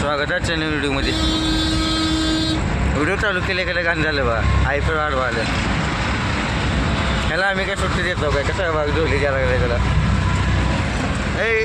स्वागत आहे चॅनल व्हिडिओमध्ये. व्हिडिओ चालू केले गाणं झालं बा. आयफळ आडवा आलं. ह्याला आम्ही काय सुट्टी देतो काय? कसं भाग जोडली द्यायला लागला त्याला. ए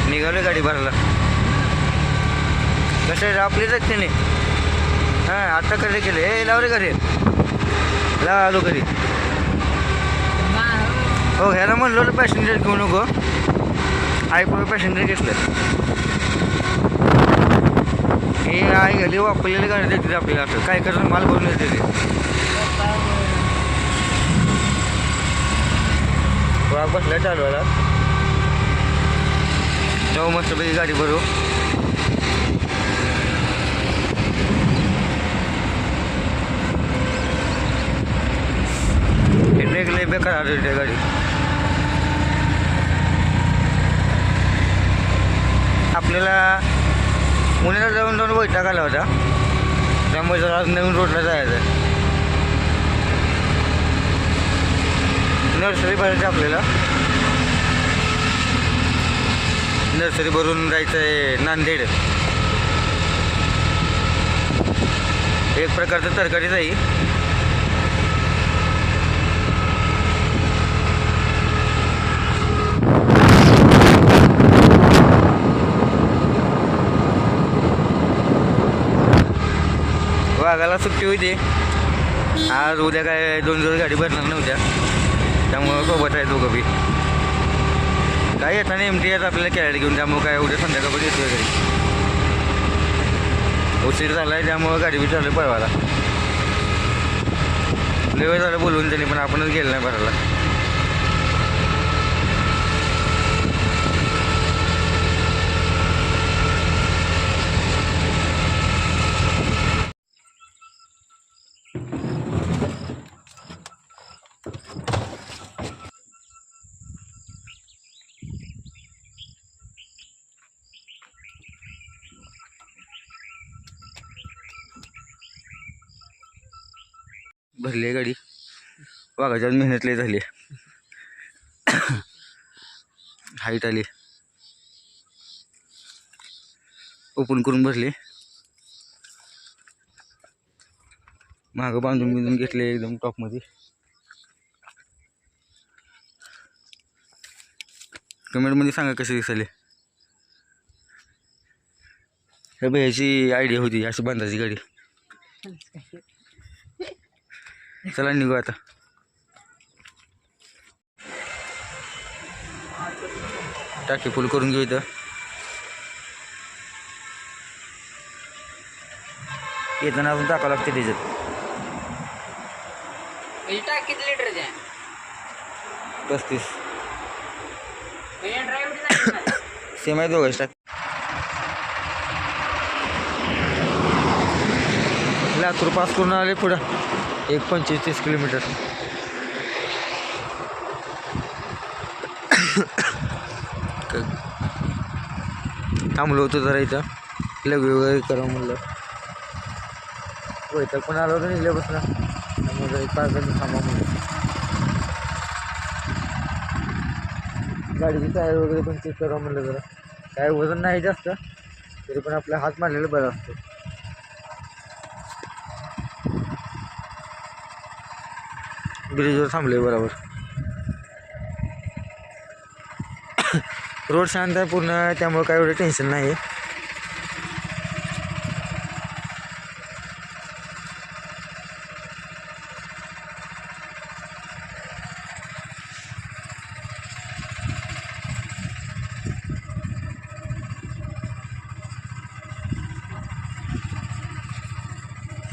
निघालो गाडी भरायला. कसं आहे आपलीच आहेत त्याने. हां आत्ता कडे केले. ए लाव रे घरी ला आलो घरी. हो ह्याला म्हणलो पॅसेंजर घेऊ नको. आयफोन पॅसेंजर घेतलं. हे आई घरी वापरलेले गाडी देते आपल्याला. असं काय करतं माल भरून येते ते. वाघ बसला चालवायला. जाऊ मस्तपैकी गाडी भरू. लय बेकार आली त्या गाडी. आपल्याला पुण्याला जाऊन वैताग आला होता. त्यामुळे जरा आज नवीन रोडला जायचं आहे. नर्सरी भरायची आपल्याला. नर्सरी भरून जायचं आहे नांदेड. एक प्रकारचं तरकारीच आहे. वाघाला सुट्टी होती आज. उद्या काय 2 दिवस गाडी भरणार नव्हत्या. त्यामुळं सोबत आहे दोघं बी. काय येताना एमटी येत आपल्याला कॅरेट घेऊन. त्यामुळं काय उद्या संध्याकाळपर्यंत येतो घरी. उशीर झाला आहे त्यामुळं गाडी बी चालू पळवायला. लय वेळ झालं बोलवून त्यांनी पण आपणच गेलं नाही भरायला. भरली आहे गाडी. वाघाच्या मेहनत लय झाली. हाईट आली. ओपन करून भरली. मागं बांधून घेतले एकदम टॉपमध्ये. कमेंटमध्ये सांगा कशी दिसली. हे ह्याची आयडिया होती अशी बांधायची गाडी. चला निघू आता. टाकी फुल करून घेऊ. इथं येताना अजून टाकावं लागते त्याच्यात. टाकी किती लिटरची आहे? 35. सेम आहे दोघं टाक. लातूर पास करून आले पुढं 25-30 किलोमीटर. थांबलो होतो जरा इथं लग्न वगैरे करा म्हणलं. वैताग पण आलो होतं निघल्यापासून. त्यामुळे 5 मिनिट थांबा म्हणलं. गाडीची टायर वगैरे पण चेक करा म्हणलं. जरा काय वजन नाही जास्त तरी पण आपला हात मारलेला बरा असतो. ब्रिजवर थांबले बरोबर. रोड शांत आहे पूर्ण. त्यामुळे काय एवढं टेन्शन नाही.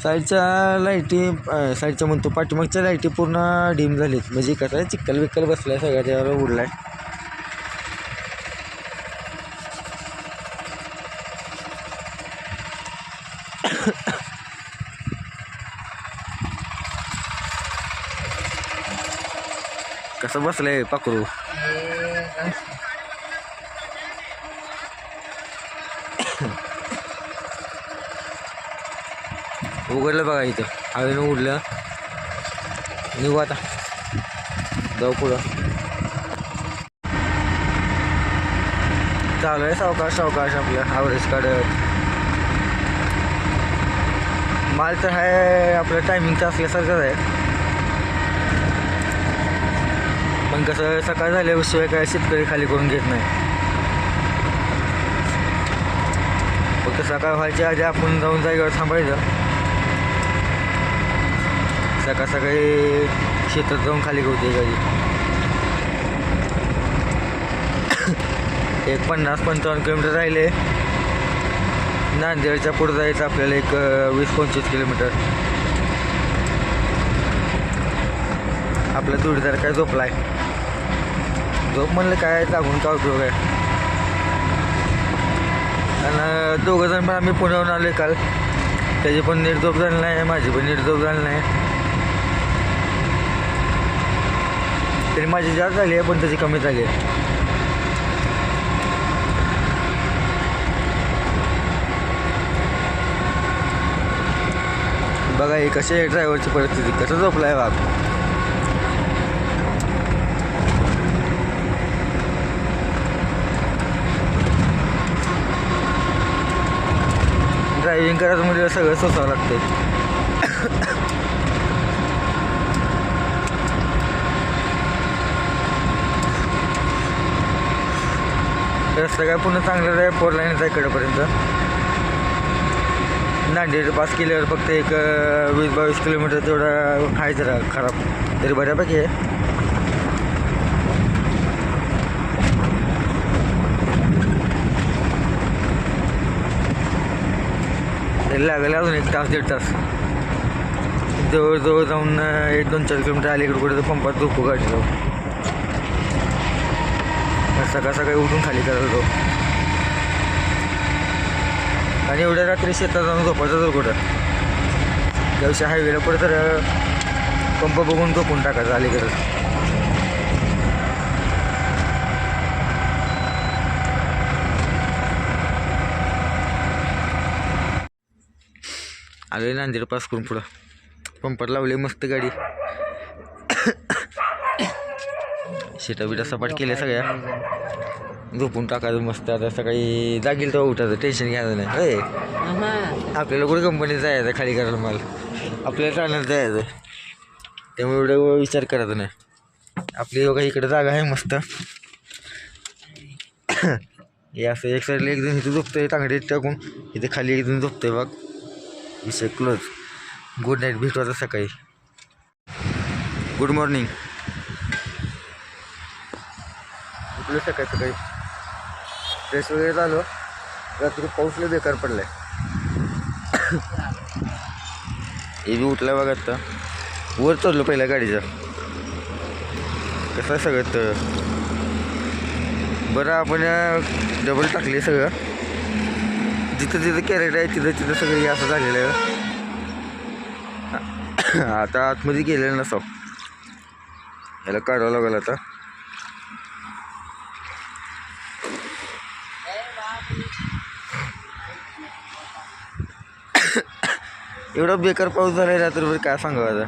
साईडच्या लाईटी साईडच्या म्हणतो पाठीमागच्या लाईटी पूर्ण डीम झालीत. म्हणजे कसं आहे चिक्कल बिक्कल बसलाय सगळ्या त्यावर उडलाय. कसं बसलंय पाखरू. उघडलं बघा इथं हवेनं उडलं. निघू आता जाऊ पुढं. चालू आहे सावकाश सावकाश आपलं ॲव्हरेज काढत. माल तर आहे आपलं टायमिंगचं असल्यासारखंच आहे, पण कसं सकाळ झाल्याशिवाय काय शेतकरी खाली करून घेत नाही. फक्त सकाळ व्हायच्या आधी आपण जाऊन जागेवर थांबायचं, सकाळ सकाळी शेतात जाऊन खाली करते गाडी. एक 50-55 किलोमीटर राहिले. नांदेडच्या पुढं जायचं आपल्याला एक 20-25 किलोमीटर. आपला जोडीदार काय झोपलाय, झोप म्हणलं काय लागून का उपयोग आहे. आणि दोघंजण पण आम्ही पुण्याहून आलो काल, त्याची पण नीट झोप झाली नाही, माझी पण नीट झोप झाली नाही. तरी माझी जास्त झाली आहे पण त्याची कमी झाली आहे. बघा ही कशी आहे ड्रायव्हरची परिस्थिती, कसं झोपला आहे बाप. ड्रायव्हिंग करायचं म्हणजे सगळं सोसावं लागते. रस्ता काय पुन्हा चांगलं आहे, 4 लाईनच आहे इकडंपर्यंत. नांदेड पास केल्यावर फक्त एक 20-22 किलोमीटर तेवढा आहे जरा खराब, तरी बऱ्यापैकी आहे. तरी लागेल अजून 1 तास 1.5 तास. जवळजवळ जाऊन 1-2-4 किलोमीटर आले इकडे कुठे पंपात झोपू गाडी जाऊ. सकाळ सकाळी उठून खाली करायला जाऊ. आणि एवढ्या रात्री शेतात जाऊन झोपायचं तर कुठं, त्याविषयी हायवेला पुढे तर पंप बघून झोपून टाकायचं अलीकडं. आले नांदेड पास करून पुढं पंपात लावले मस्त गाडी. शेटा बिटा सपाट केल्या सगळ्या, झोपून टाकायचं मस्त. आता सकाळी जागील तेव्हा उठायचं, टेन्शन घ्यायचं नाही. होय आपल्याला कुठे कंपनीत जायचं खाली करायला माल, आपल्याला ठाण्यात जायचं, त्यामुळे एवढं विचार करायचा नाही. आपली बघा इकडे जागा आहे मस्त. हे असं एक साईडला एक जण इथं झोपतंय तांगडीत टाकून, इथे खाली एक जण झोपतंय बघ. विषय क्लोज. गुड नाईट, भेटू आता सकाळी. Good morning. उठलो सकाळी सकाळी, फ्रेश वगैरे झालो. रात्री पाऊस लय बेकार पडलाय. हे बी उठला बघा आता. वर चढलो पहिल्या गाडीच्या. कसं सगळं तर बरं आपण डबल टाकले सगळं. जिथं जिथं कॅरेट आहे तिथं तिथं सगळं हे असं झालेलं आहे. आता आतमध्ये गेलेलं नसावं, याला काढावं लागेल आता. एवढा बेकार पाऊस झाला आहे रात्रभर, काय सांगावं आता.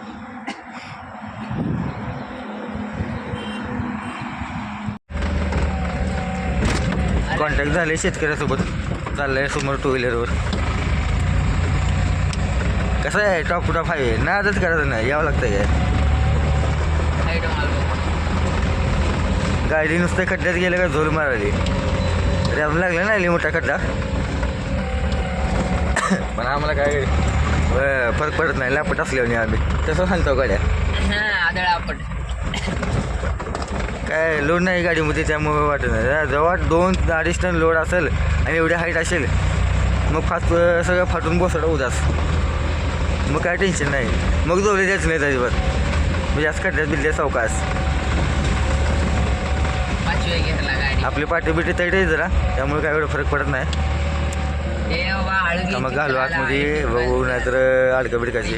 कॉन्टॅक्ट झाले शेतकऱ्यासोबत, चाललंय समोर 2 व्हीलरवर. कसं आहे टॉप टू टॉप हायवे, ना आजच करायचं नाही, यावं लागतं काय. गाडी नुसतं खड्ड्यात गेलं का झोल मारायली. रॅम लागला ना लई मोठा खड्डा, पण आम्हाला काय फरक पडत नाही. लापट असल्याने आम्ही तसं सांगतो गाड्या. काय लोड नाही गाडीमध्ये, त्यामुळे वाटत नाही. जेव्हा 2-2.5 टन लोड असेल आणि एवढी हाईट असेल, मग फास्ट सगळं फाटून बसलं उदास, मग काय टेन्शन नाही. मग जोडले द्यायचं नाही अजिबात, म्हणजे असं खड्ड्यात बिल्ड्या सावकाश. आपली पाठी बिटी तैट आहे जरा, त्यामुळे काय एवढं फरक पडत नाही. मग घालू आतमध्ये बघू, नाहीतर अडका बिडकाची.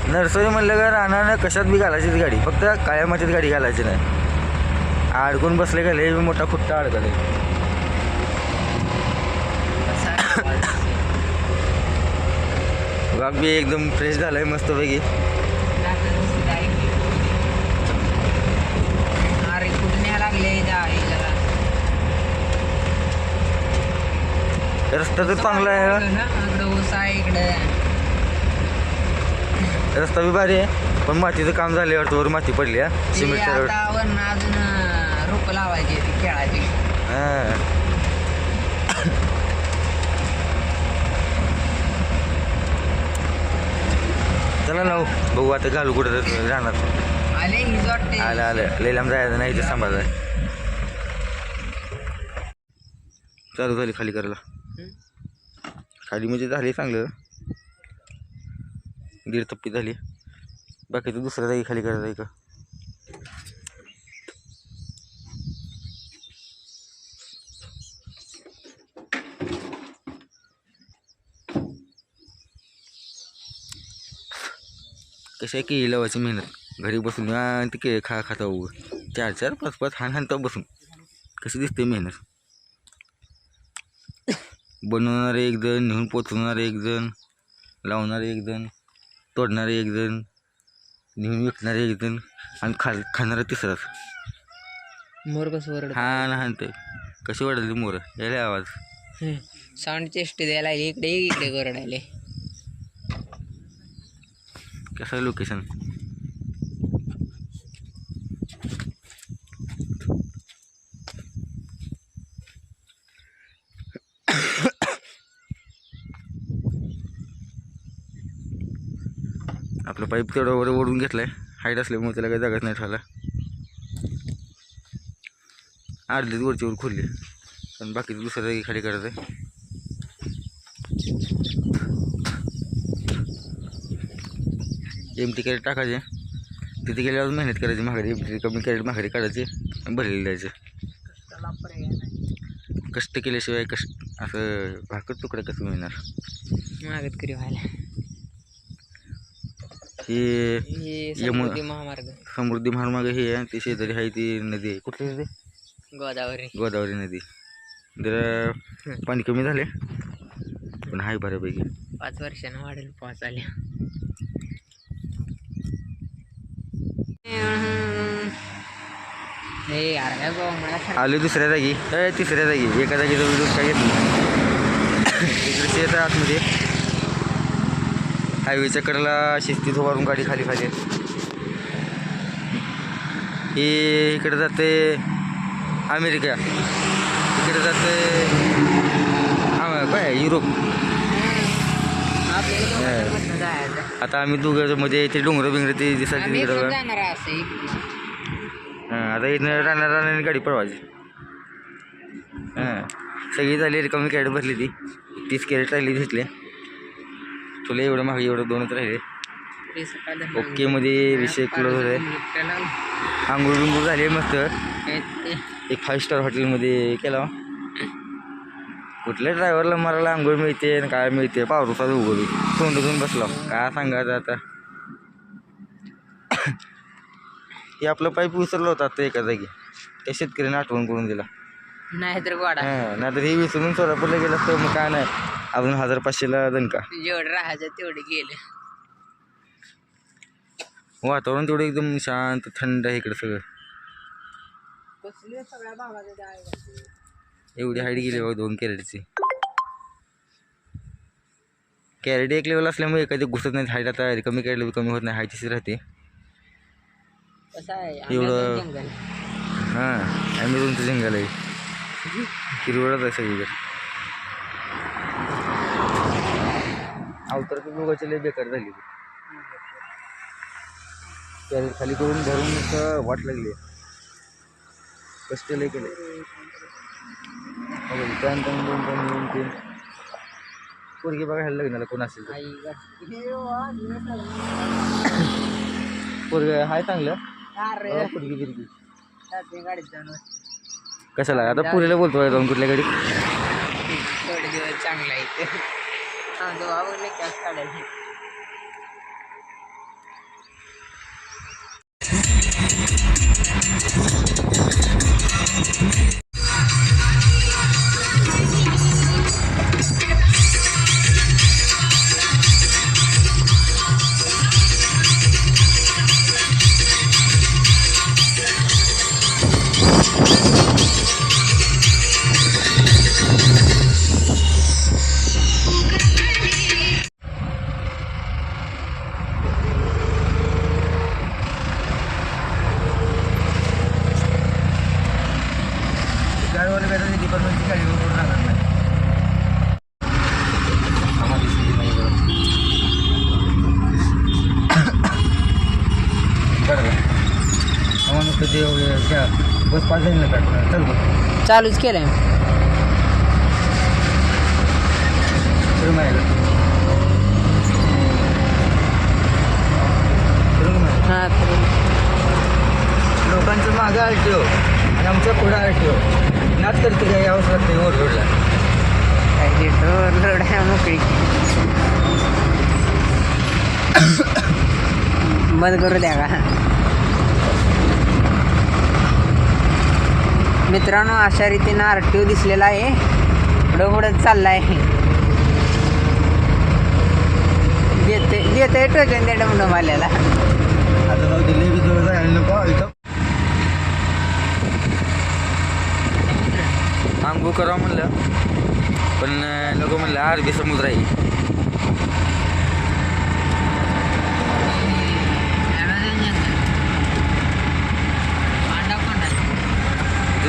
नर्सरी म्हणलं का राहणार कशात बी घालायचीच गाडी, फक्त काळ्या मातीत गाडी घालायची नाही. अडकून बसले का लय मोठा खुट्टा अडकले. ब्लॉग बी एकदम फ्रेश झालाय मस्तपैकी. अरे कुठे न्याय लागले जायला. रस्ता तर चांगला आहे, इकडे ऊस आहे इकडे. रस्ता बी भारी आहे, पण मातीचं काम झाले वाटतं, वर माती पडली हा सिमेंट रोड. आता वरनं अजून रोप लावायची ती खेळायची. हां चला ना हो, बघू आता घालू कुठं राहणार. आले हीच वाटते. आलं लई लांब जायचं नाही, ते सांभाळायचं. चालू झाली खाली करायला. खाली म्हणजे झाली चांगलं, 1.5 टप्पी झाली. बाकीचं दुसऱ्या जागी खाली करायचं आहे का. कसं आहे की लावायची मेहनत, घरी बसून ते के खाता उगं 4-4 5-5 हाणता बसून कशी दिसते मेहनत. बनवणारे एक जण, नेऊन पोचवणारे एक जण, लावणारे एक जण, तोडणारे एक जण, नेऊन विकणारे एक जण, आणि खाणारा तिसराच. मोर कसं वरड. हा ना हाणते कशी वाढली मोर, यायला आवाज. साऊंड चेष्ट द्यायला लागली. इकडे इकडे वरडायले. कसं आहे लोकेशन. आपलं पाईप तेवढं वर ओढून घेतलाय, हाईट असल्यामुळे त्याला काही जागाच नाही ठेवला. अर्धीच वरची वर खोलली, पण बाकीचं दुसऱ्या जागी खाली करायचं आहे. एमटी कॅरेट टाकायचे, तिथे गेल्यावर मेहनत करायची, माघारी एमटी कमी कॅरेट माघारी काढायचे आणि भरलेले द्यायचे. कष्ट केल्याशिवाय असं भाकर तुकडा कसं मिळणार. मागत करी व्हायला. हे महामार्ग समृद्धी महामार्ग हे आहे, ती शेजारी आहे ती नदी आहे. कुठली नदी. गोदावरी नदी. जरा पाणी कमी झाले, पण आहे बऱ्यापैकी. 5 वर्षानं वाढेल. 5 आल्या. आले दुसऱ्या जागी, तिसऱ्या जागी. एका जागेचा व्हिडिओ काय घेतला इकडे शेत आहे आतमध्ये. हायवेच्या कडेला शिस्तीत उभारून गाडी खाली खाली. हे इकडे जाते अमेरिका, इकडे जाते काय युरोप. आता आम्ही दोघं मध्ये ते डोंगर बिंगर ते दिसायचे तिकडं. हां आता इथनं राहणार गाडी पळवायची. हां सगळी झाली, रिकामी कॅरेट भरली ती. 30 कॅरेट राहिली घेतले. तुला एवढं मागे एवढं 2च राहिले. ओके मध्ये विषय क्लोज होत आहे. आंघोळ बिंघोळ झाली मस्त. एक 5 स्टार हॉटेलमध्ये केला. कुठल्या ड्रायव्हरला मारायला आंघोळ मिळते आणि काय मिळते, पावसाचा उघडू तोंडून बसला. काय सांगायचं आता. हे आपलं पाईप विसरलं होतं आता एका जागी, त्या शेतकऱ्याने आठवण करून दिला. नाहीतर गोडा. हां नाहीतर हे विसरून सोलापूरला गेलं तर मग काय नाही, अजून 1500ला दणका. जेवढं राहायचं तेवढे गेले. वातावरण तेवढं एकदम शांत थंड आहे इकडे सगळं. एवढी हाईट गेली बघा 2 कॅरेटची. कॅरेट एक लेवल असल्यामुळे एखादी घुसत नाही हाईट. आता कमी कॅरेट कमी होत नाही, हाईटचीच राहते एवढं. हां ॲमेझॉनचं जंगल आहे, हिरवळच आहे सगळीकडे. अवतारची दोघांची लई बेकार झाली. कॅरेट खाली करून भरून वाट लागली. कष्ट लई केले. पोरगी बघायला लग्नाला कोण असेल पोरग हाय चांगलं. पोरगी बिरगी कशाला आता पुरीला बोलतो जाऊन कुठल्या गाडीत. थोडे दिवस चांगला आहे. काढायचे. त्या बस पास जाईल ना पॅट चल बघ चालूच केलंय फिरून माहिती हा लोकांचं मागं आरटीओ आणि आमच्या पुढं आरटीओ नाच करते काय यावंच लागते ओव्हरलोडला रोड आहे मोकळी बंद करू द्या का मित्रांनो अशा रीतीनं आरटीओ दिसलेला आहे पुढं पुढं चालला आहे देते टोचन त्या डमडम आल्याला आता जाऊ दिल्ली बी जवळ जायला नको इथं आंघोळ करावं म्हणलं पण नको म्हणलं अरबी समुद्र आहे इथे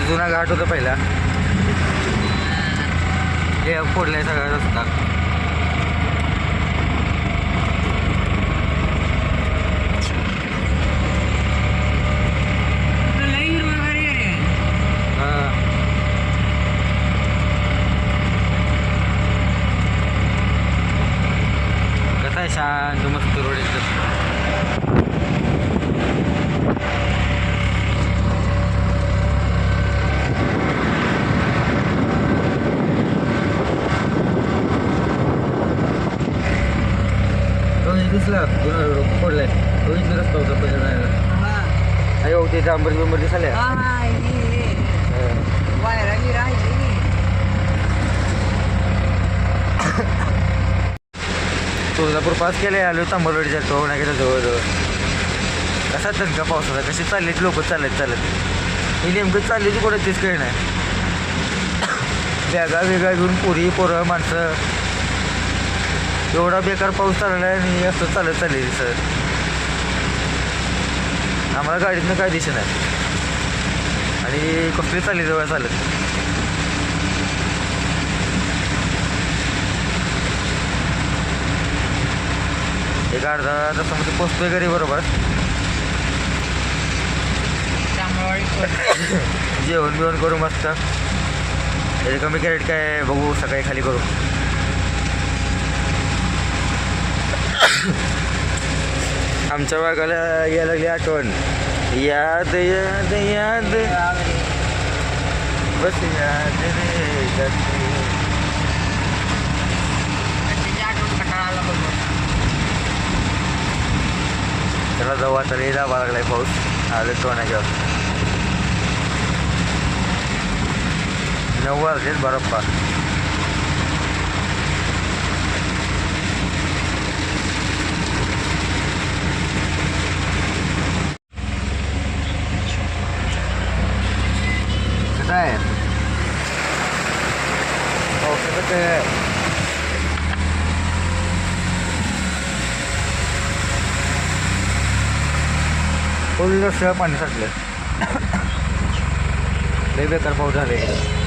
जुना घाट होता पहिला हे फोडलाय सगळा रस्ता कसा आहे शांत मस्त रोड एकदम दिसला जुना रोड फोडलाय तो इथला रस्ता होता पहिला जायला अयो ते डांबर बिंबर दिसाल्या तुळजापूर पास केले आलो तांबरवाडीच्या तो नाही गेला जवळजवळ कसा दणका पावसाचा कशी चालले लोक चालत हे नेमकं चालले ती कुठं तेच काही नाही बॅगा वेगा घेऊन पोरं माणसं एवढा बेकार पाऊस चालला आहे आणि असं चालले सर आम्हाला गाडीतनं काय दिसे नाही आणि कसली चालली जवळ चालत एक अर्धा तासामध्ये पोचतोय घरी बरोबर जेवण बिवण करू मस्त त्याचे कमी कॅरेट काय बघू सकाळी खाली करू आमच्या भागाला यायला लागली आठवण याद याद याद बस याद रे जाते त्याला जाऊ आता लई दाबा लागलाय पाऊस आलं टोण्याच्या 9 वाजलेत बरोबर कसं आहे पावसाचं काय फुल रस्त्यावर पाणी साठलं लय बेकार पाऊस झाले